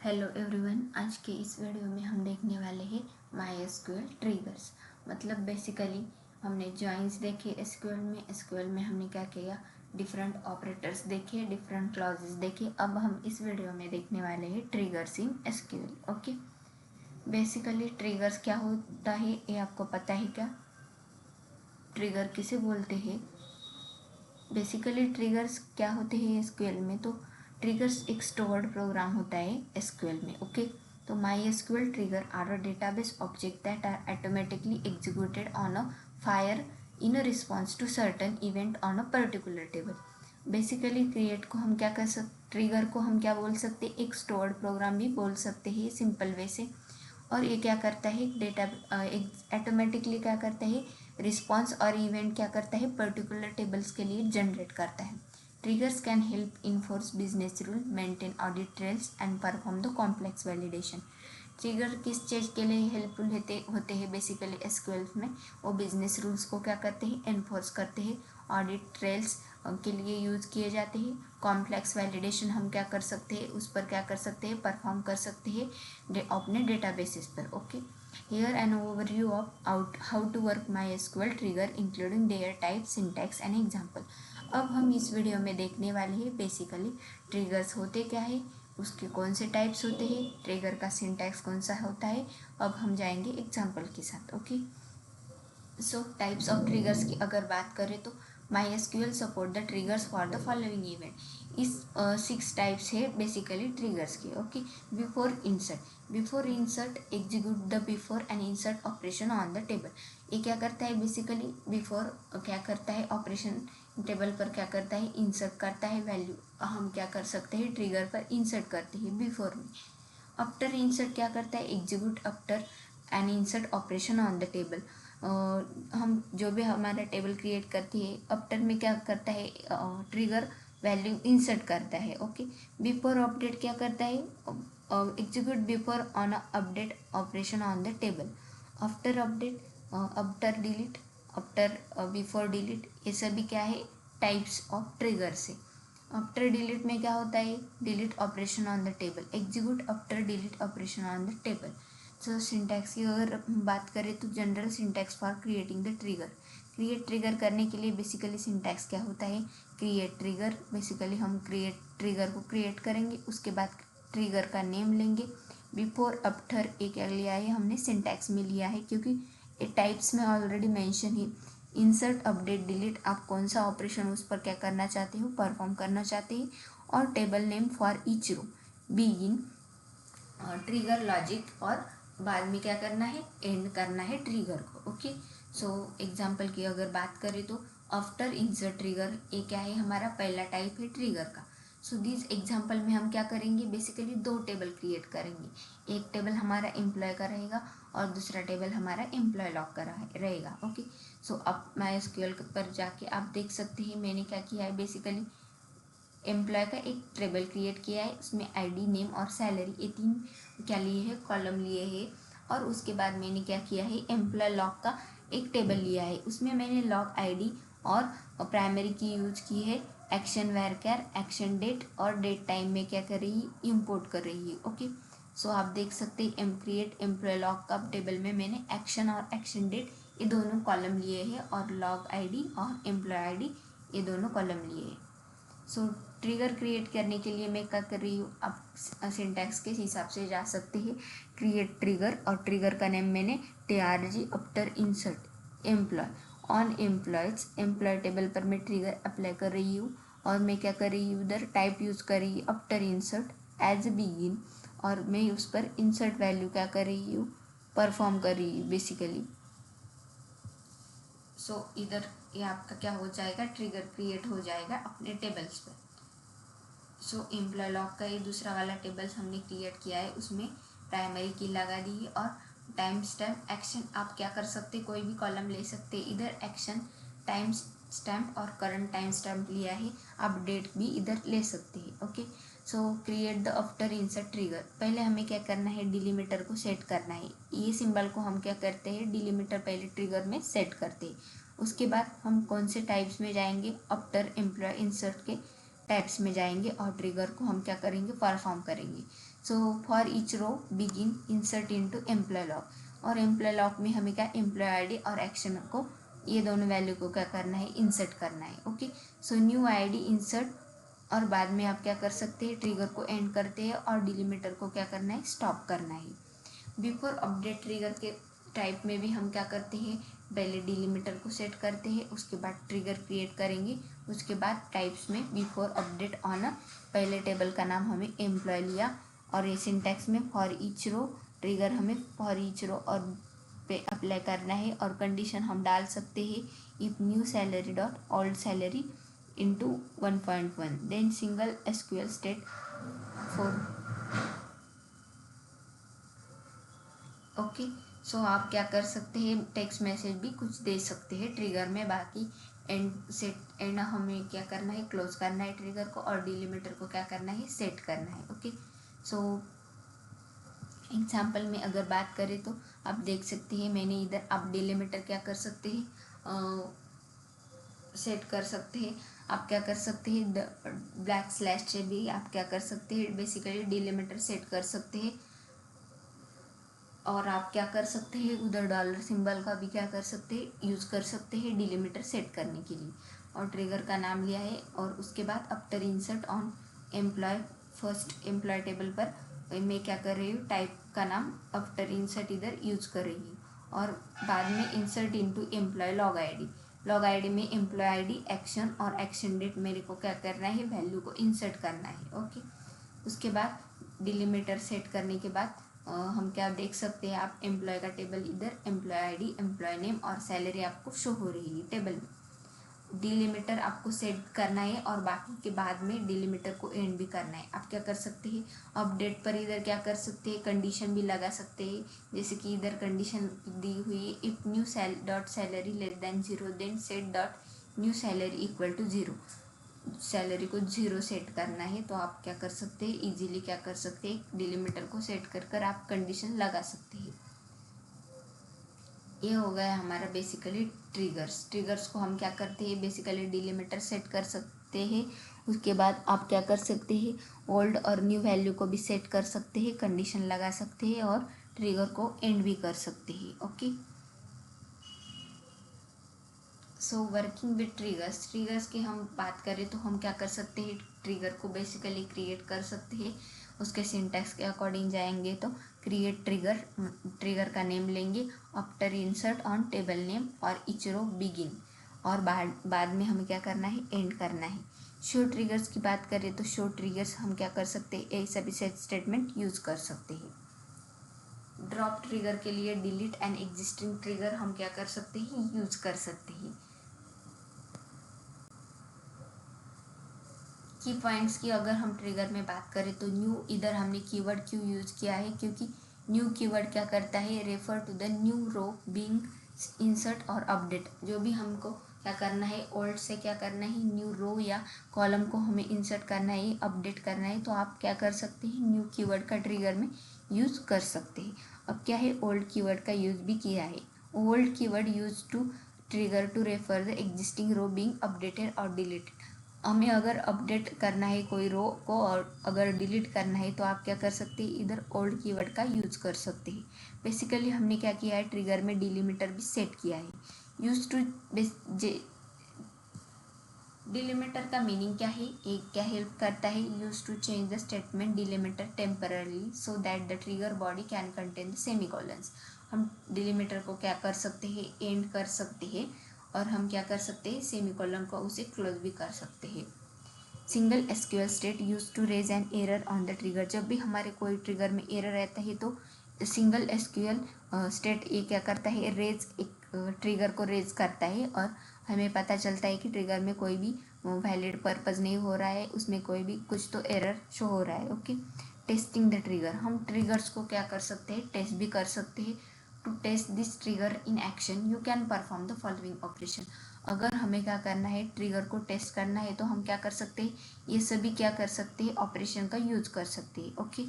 Hello everyone, आज के इस वीडियो में हम देखने वाले हैं MySQL ट्रिगर्स। मतलब बेसिकली हमने जॉइंस देखे एसक्यूएल में हमने क्या किया, डिफरेंट ऑपरेटर्स देखे, डिफरेंट क्लॉजेस देखे। अब हम इस वीडियो में देखने वाले हैं triggers in SQL. Okay, basically triggers क्या होता है ये आपको पता है क्या? ट्रिगर किसे बोलते हैं? बेसिकली ट्रिगर्स क्या होते हैं एसक्यूएल में? तो ट्रिगर्स एक स्टोर्ड प्रोग्राम होता है एसक्यूएल में। ओके, तो MySQL trigger are a database object that are automatically executed on a fire in a response to certain event on a particular table. Basically create को हम क्या कर सकते, ट्रिगर को हम क्या बोल सकते, एक स्टोर्ड प्रोग्राम भी बोल सकते हैं सिंपल वे से। और ये क्या करता है, डेटा एक ऑटोमेटिकली क्या करता है, रिस्पॉन्स और इवेंट क्या करता है, पर्टिकुलर टेबल्स के लिए जनरेट करता है। Triggers can help enforce business rule, maintain audit trails and perform the complex validation. Trigger किस चीज़ के लिए हेल्पफुल होते हैं बेसिकली एसक्यूएल में? वो बिजनेस रूल्स को क्या करते हैं, एनफोर्स करते हैं। ऑडिट ट्रेल्स के लिए यूज़ किए जाते हैं। कॉम्प्लेक्स वैलिडेशन हम क्या कर सकते हैं, उस पर क्या कर सकते हैं, परफॉर्म कर सकते हैं अपने डेटाबेसिस पर। Okay, here an overview of how to work MySQL trigger including their type, syntax and example. अब हम इस वीडियो में देखने वाले हैं बेसिकली ट्रिगर्स होते क्या है, उसके कौन से टाइप्स होते हैं, ट्रिगर का सिंटैक्स कौन सा होता है। अब हम जाएंगे एग्जाम्पल के साथ। Okay, so types of triggers की अगर बात करें तो MySQL support the triggers for the following event. इस 6 टाइप्स है बेसिकली ट्रिगर्स के। Okay, before insert execute the before and insert operation on the table. ये क्या करता है बेसिकली, बिफोर क्या करता है, ऑपरेशन टेबल पर क्या करता है, इंसर्ट करता है वैल्यू। हम क्या कर सकते हैं, ट्रिगर पर इंसर्ट करते हैं बिफोर में। आफ्टर इंसर्ट क्या करता है, execute after and insert operation on the table. हम जो भी हमारा टेबल क्रिएट करती है, आफ्टर में क्या करता है, ट्रिगर वैल्यू इंसर्ट करता है। ओके, बिफोर अपडेट क्या करता है, execute before on update operation on the table. After update, after delete, after before delete, ये सभी क्या है, टाइप्स ऑफ ट्रिगर से। आफ्टर डिलीट में क्या होता है, delete operation on the table, execute after delete operation on the table. So syntax की अगर बात करें तो general syntax for creating the trigger. Create trigger करने के लिए बेसिकली सिंटैक्स क्या होता है, क्रिएट ट्रिगर। बेसिकली हम क्रिएट ट्रिगर को क्रिएट करेंगे, उसके बाद ट्रिगर का नेम लेंगे। बिफोर आफ्टर एक क्या लिया है हमने, सिंटैक्स में लिया है क्योंकि ये टाइप्स में ऑलरेडी मेंशन है। इंसर्ट अपडेट डिलीट, आप कौन सा ऑपरेशन उस पर क्या करना चाहते हो, परफॉर्म करना चाहते हैं। और table name for each row. Begin trigger logic, और बाद में क्या करना है, एंड करना है ट्रिगर को। ओके, सो एग्जांपल की अगर बात करें तो आफ्टर इंसर्ट ट्रिगर, ये क्या है, हमारा पहला टाइप है ट्रिगर का। सो दिस एग्जांपल में हम क्या करेंगे, बेसिकली 2 टेबल क्रिएट करेंगे। एक टेबल हमारा एम्प्लॉय का रहेगा और दूसरा टेबल हमारा एम्प्लॉय लॉग का रहेगा। ओके, सो अब MySQL पर जाके आप देख सकते हैं मैंने क्या किया है, बेसिकली एम्प्लॉय का एक टेबल क्रिएट किया है, उसमें आईडी, नेम और सैलरी, ये 3 क्या लिए है, कॉलम लिए है। और उसके बाद मैंने क्या किया है, एम्प्लॉय लॉग का एक टेबल लिया है, उसमें मैंने लॉग आईडी और प्राइमरी की यूज की है, एक्शन वेरकैर, एक्शन डेट और डेट टाइम में क्या कर रही है, इम्पोर्ट कर रही है। ओके, सो आप देख सकते हैं क्रिएट एम्प्लॉय लॉग का टेबल में मैंने एक्शन और एक्शन डेट ये दोनों कॉलम लिए हैं, और लॉग आईडी और एम्प्लॉय आईडी ये दोनों कॉलम लिए हैं। सो ट्रिगर क्रिएट करने के लिए मैं क्या कर रही हूँ, आप सिंटैक्स के हिसाब से जा सकते हैं। क्रिएट ट्रिगर, और ट्रिगर का नेम मैंने TRG after insert employee on employees, employee table पर मैं ट्रिगर अप्लाई कर रही हूँ। और मैं क्या कर रही हूँ, उधर टाइप यूज़ कर रही हूँ आफ्टर इंसर्ट एज बिगिन, और मैं उस पर इंसर्ट वैल्यू क्या कर रही हूँ, परफॉर्म कर रही हूँ बेसिकली। सो इधर ये आपका क्या हो जाएगा, ट्रिगर क्रिएट हो जाएगा अपने टेबल्स पर। सो एम्प्लॉय लॉग का ये दूसरा वाला टेबल्स हमने क्रिएट किया है, उसमें प्राइमरी की लगा दी है, और टाइम स्टैम्प एक्शन आप क्या कर सकते, कोई भी कॉलम ले सकते, इधर एक्शन, टाइम स्टैम्प और करंट टाइम स्टैम्प लिया है, आप डेट भी इधर ले सकते हैं। Okay, so create the after insert trigger. पहले हमें क्या करना है, डिलीमीटर को सेट करना है। ये सिंबल को हम क्या करते हैं, डिलीमीटर पहले ट्रिगर में सेट करते हैं। उसके बाद हम कौन से टाइप्स में जाएंगे, आफ्टर एम्प्लॉय इंसर्ट के टाइप्स में जाएंगे और ट्रिगर को हम क्या करेंगे, परफॉर्म करेंगे। So for each row begin insert into employee log, और एम्प्लॉय लॉग में हमें क्या एम्प्लॉय आईडी और एक्शन को, ये दोनों वैल्यू को क्या करना है, इंसर्ट करना है। Okay, so new ID insert, और बाद में आप क्या कर सकते हैं, ट्रिगर को एंड करते हैं और डिलीमीटर को क्या करना है, स्टॉप करना है। बिफोर अपडेट ट्रिगर के टाइप में भी हम क्या करते हैं, पहले डिलीमीटर को सेट करते हैं, उसके बाद ट्रिगर क्रिएट करेंगे, उसके बाद टाइप्स में बिफोर अपडेट ऑन पहले टेबल का नाम हमें एम्प्लॉय लिया, और ये सिंटैक्स में फॉर ईच रो ट्रिगर हमें फॉर ईच रो और पे अप्लाई करना है, और कंडीशन हम डाल सकते हैं if new salary dot old salary into 1.1 then single SQL state for. Okay, so आप क्या कर सकते हैं, टेक्स्ट मैसेज भी कुछ दे सकते हैं ट्रिगर में, बाकी एंड हमें क्या करना है, क्लोज करना है ट्रिगर को, और डिलीमीटर को क्या करना है, सेट करना है। ओके, सो एग्जाम्पल में अगर बात करें तो आप देख सकते हैं, मैंने इधर आप डिलीमीटर क्या कर सकते हैं, सेट कर सकते हैं। आप क्या कर सकते हैं, ब्लैक स्लैश से भी आप क्या कर सकते हैं, बेसिकली डिलीमीटर सेट कर सकते हैं, और आप क्या कर सकते हैं, उधर डॉलर सिंबल का भी क्या कर सकते हैं, यूज़ कर सकते हैं डिलीमीटर सेट करने के लिए। और ट्रिगर का नाम लिया है, और उसके बाद after insert on employee, first employee table पर मैं क्या कर रही हूँ, टाइप का नाम आफ्टर इंसर्ट इधर यूज़ कर रही हूँ, और बाद में insert into employee log ID, log ID में एम्प्लॉय आईडी, एक्शन और एक्शन डेट मेरे को क्या करना है, वैल्यू को इंसर्ट करना है। ओके, उसके बाद डिलीमीटर सेट करने के बाद हम क्या देख सकते हैं, आप एम्प्लॉय का टेबल इधर, एम्प्लॉय आईडी, एम्प्लॉय नेम और सैलरी आपको शो हो रही है टेबल में। डिलीमीटर आपको सेट करना है, और बाकी के बाद में डिलीमीटर को एंड भी करना है। आप क्या कर सकते हैं, अपडेट पर इधर क्या कर सकते हैं, कंडीशन भी लगा सकते हैं, जैसे कि इधर कंडीशन दी हुई है, if new dot salary less than 0 then set dot new salary equal to 0, salary को 0 सेट करना है। तो आप क्या कर सकते हैं, इजीली क्या कर सकते हैं, डिलीमीटर को सेट कर आप कंडीशन लगा सकते हैं। ये हो गया हमारा बेसिकली ट्रिगर्स को हम क्या करते हैं, बेसिकली डिलीमीटर सेट कर सकते हैं। उसके बाद आप क्या कर सकते हैं, ओल्ड और न्यू वैल्यू को भी सेट कर सकते हैं, कंडीशन लगा सकते हैं, और ट्रिगर को एंड भी कर सकते हैं। Okay, so working with triggers की हम बात करें तो हम क्या कर सकते हैं, ट्रिगर को बेसिकली क्रिएट कर सकते हैं। उसके सिंटैक्स के अकॉर्डिंग जाएंगे तो क्रिएट ट्रिगर, ट्रिगर का नेम लेंगे, after insert on table name और ईच रो बिगिन, और बाद में हमें क्या करना है, एंड करना है। शो ट्रिगर्स की बात करें तो शो ट्रिगर्स हम क्या कर सकते हैं, एक सभी सेट स्टेटमेंट यूज़ कर सकते हैं। ड्रॉप ट्रिगर के लिए डिलीट एन एग्जिस्टिंग ट्रिगर हम क्या कर सकते हैं, यूज़ कर सकते हैं। की पॉइंट्स की अगर हम ट्रिगर में बात करें तो न्यू, इधर हमने कीवर्ड क्यों यूज़ किया है, क्योंकि न्यू कीवर्ड क्या करता है, refer to the new row being insert और अपडेट। जो भी हमको क्या करना है, ओल्ड से क्या करना है, न्यू रो या कॉलम को हमें इंसर्ट करना है, अपडेट करना है, तो आप क्या कर सकते हैं, न्यू कीवर्ड का ट्रिगर में यूज़ कर सकते हैं। अब क्या है, ओल्ड कीवर्ड का यूज़ भी किया है। Old keyword use to trigger to refer the existing row being updated और डिलीटेड। हमें अगर अपडेट करना है कोई रो को और अगर डिलीट करना है तो आप क्या कर सकते हैं, इधर ओल्ड कीवर्ड का यूज़ कर सकते हैं। बेसिकली हमने क्या किया है, ट्रिगर में डिलीमीटर भी सेट किया है। यूज टू डिलीमीटर का मीनिंग क्या है, एक क्या हेल्प करता है, use to change the statement delimiter temporarily so that the trigger body can contain the semicolons. हम डिलीमीटर को क्या कर सकते हैं, एंड कर सकते हैं, और हम क्या कर सकते हैं, सेमीकोलन को उसे क्लोज भी कर सकते हैं। Single SQL state use to raise an error on the trigger. जब भी हमारे कोई ट्रिगर में एरर रहता है तो सिंगल एसक्यूएल स्टेट ये क्या करता है, रेज, एक ट्रिगर को रेज करता है, और हमें पता चलता है कि ट्रिगर में कोई भी वैलिड पर्पज़ नहीं हो रहा है, उसमें कोई भी कुछ तो एरर शो हो रहा है। ओके, टेस्टिंग द ट्रिगर, हम ट्रिगर्स को क्या कर सकते हैं, टेस्ट भी कर सकते हैं। To test this trigger in action you can perform the following operation. अगर हमें क्या करना है, ट्रिगर को टेस्ट करना है तो हम क्या कर सकते हैं, ये सभी क्या कर सकते हैं, ऑपरेशन का यूज कर सकते हैं। ओके,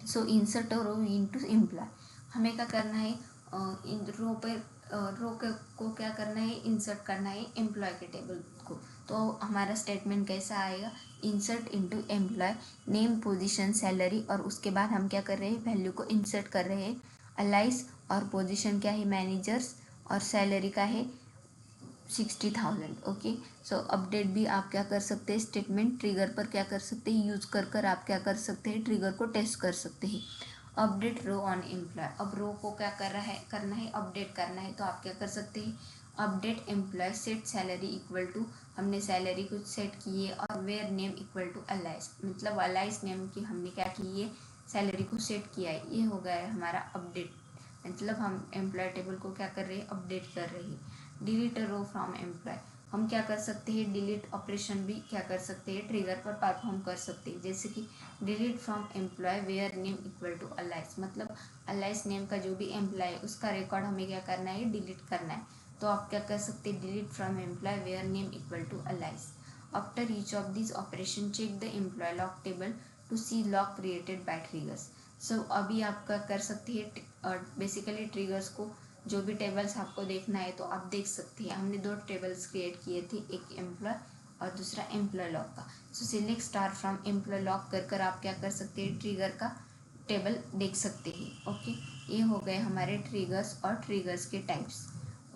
सो इंसर्ट रो इनटू एम्प्लॉय, हमें क्या करना है, इन रो पर रो को क्या करना है, इंसर्ट करना है एम्प्लॉय के टेबल को। तो हमारा स्टेटमेंट कैसा आएगा, insert into employee name position salary, और उसके बाद हम क्या कर रहे हैं, वैल्यू को इंसर्ट कर रहे हैं, अलाइज और पोजीशन क्या है, मैनेजर्स, और सैलरी का है 60,000। ओके, सो अपडेट भी आप क्या कर सकते हैं, स्टेटमेंट ट्रिगर पर क्या कर सकते हैं, यूज कर आप क्या कर सकते हैं, ट्रिगर को टेस्ट कर सकते हैं। अपडेट रो ऑन एम्प्लॉय, अब रो को क्या करना है अपडेट करना है, तो आप क्या कर सकते हैं, update employee set salary equal to, हमने सैलरी को सेट की है, और where name equal to Alice, मतलब अलाइस नेम की हमने क्या की है, सैलरी को सेट किया है। ये हो गया है हमारा अपडेट, मतलब हम एम्प्लॉय टेबल को क्या कर रहे हैं, अपडेट कर रहे हैं। डिलीट रो फ्रॉम एम्प्लॉय, हम क्या कर सकते हैं, डिलीट ऑपरेशन भी क्या कर सकते हैं, ट्रिगर पर परफॉर्म कर सकते हैं, जैसे कि delete from employee where name equal to Alice, मतलब अलाइस नेम का जो भी एम्प्लॉय है उसका रिकॉर्ड हमें क्या करना है, डिलीट करना है। तो आप क्या कर सकते हैं, delete from employee where name equal to alias. After each of this operation check the employee lock table to see lock created by triggers. So अभी आप क्या कर सकते हैं, बेसिकली ट्रिगर्स को जो भी टेबल्स आपको देखना है तो आप देख सकते हैं। हमने दो टेबल्स क्रिएट किए थे, एक एम्प्लॉय और दूसरा एम्प्लॉय लॉक का। सो select star from employ lock कर आप क्या कर सकते हैं, ट्रिगर का टेबल देख सकते हैं। ओके, ये हो गए हमारे ट्रिगर्स और ट्रिगर्स के types.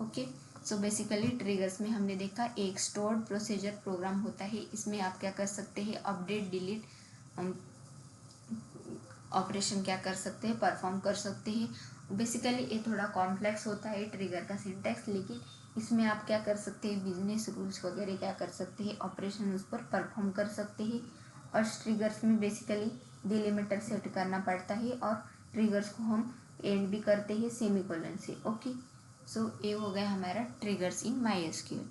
Okay, so basically triggers में हमने देखा एक स्टोर्ड प्रोसीजर प्रोग्राम होता है, इसमें आप क्या कर सकते हैं, अपडेट डिलीट ऑपरेशन क्या कर सकते हैं, परफॉर्म कर सकते हैं। बेसिकली ये थोड़ा कॉम्प्लेक्स होता है ट्रिगर का सिंटैक्स, लेकिन इसमें आप क्या कर सकते हैं, बिजनेस रूल्स वगैरह क्या कर सकते हैं, ऑपरेशन उस पर परफॉर्म कर सकते हैं। और ट्रिगर्स में बेसिकली डिलिमिटर सेट करना पड़ता है, और ट्रिगर्स को हम एंड भी करते हैं सेमीकोलन से। ओके, सो ये हो गया हमारा ट्रिगर्स इन MySQL।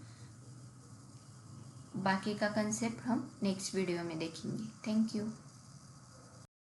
बाकी का कंसेप्ट हम नेक्स्ट वीडियो में देखेंगे। Thank you.